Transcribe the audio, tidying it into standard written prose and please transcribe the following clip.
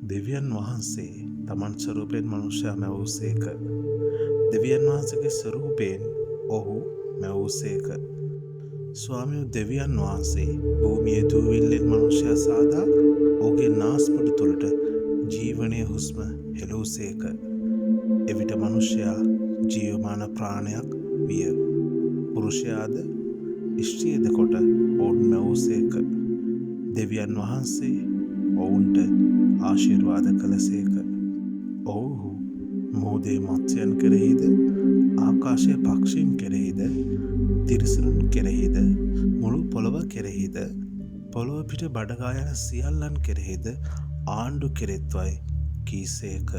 දෙවියන් වහන්සේ තමන් ස්වරූපයෙන් මනුෂ්‍යයා මැවූසේක. දෙවියන් වහන්සේගේ ස්වරූපයෙන් ඔහු මැවූසේක. ස්වාමියෝ දෙවියන් වහන්සේ භූමියේ දූවිල්ලෙන් මනුෂ්‍යයා සාදා ඔහුගේ නාස්පුඩු තුළට ජීවනයේ හුස්ම හෙළූසේක. එවිට මනුෂ්‍යයා ජීවමාන ප්‍රාණයක් විය. පුරුෂයාද ස්ත්‍රියද කොට ඔවුන් මැවූසේක. දෙවියන් වහන්සේ ඔවුන්ට ආශිර්වාද කළසේක. ඔවුහු මුහුදේ මත්ස්‍යයන් කෙරෙහිද ආකාශයේ පක්ෂීන් කෙරෙහිද තිරිසනුන් කෙරෙහිද මුළු පොළොව කෙරෙහිද පොළොව පිට බඩගා යන සියල්ලන් කෙරෙහිද ආණ්ඩු කෙරෙත්වයි කීසේක.